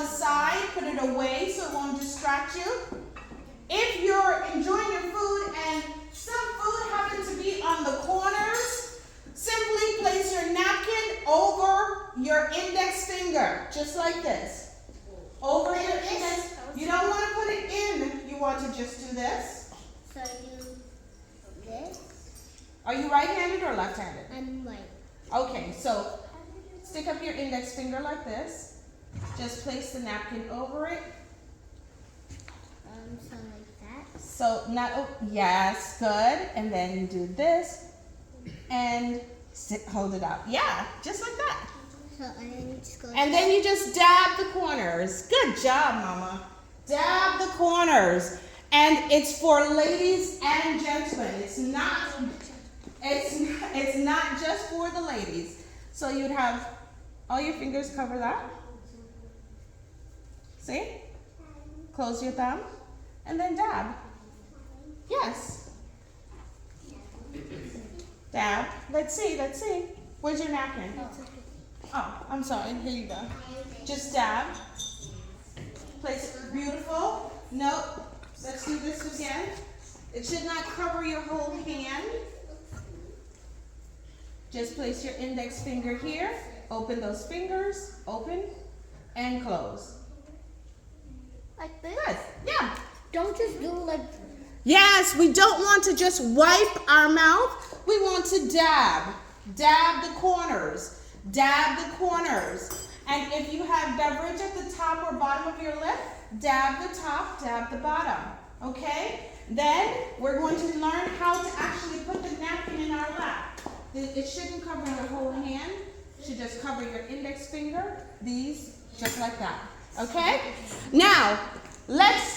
the side, put it away so it won't distract you. If you're enjoying your food and some food happens to be on the corners, simply place your napkin over your index finger, just like this. Over your index. You don't want to put it in, you want to just do this. So I do this. Are you right-handed or left-handed? I'm right. Okay, so stick up your index finger like this. Just place the napkin over it. So like that. So now, oh, yes, good. And then you do this and hold it up. Yeah, just like that. So I just go. And then you just dab the corners. Good job, Mama. Dab the corners. And it's for ladies and gentlemen. It's not just for the ladies. So you'd have all your fingers cover that. See? Close your thumb. And then dab. Yes. Dab. Let's see. Where's your napkin? Oh, I'm sorry. Here you go. Just dab. Place it. Beautiful. Nope. Let's do this again. It should not cover your whole hand. Just place your index finger here. Open those fingers. Open and close. Like this? Good. Yeah. Don't just do like. Yes, we don't want to just wipe our mouth. We want to dab. Dab the corners. Dab the corners. And if you have beverage at the top or bottom of your lip, dab the top, dab the bottom. Okay? Then we're going to learn how to actually put the napkin in our lap. It shouldn't cover your whole hand. It should just cover your index finger. These, just like that. Okay? Now, let's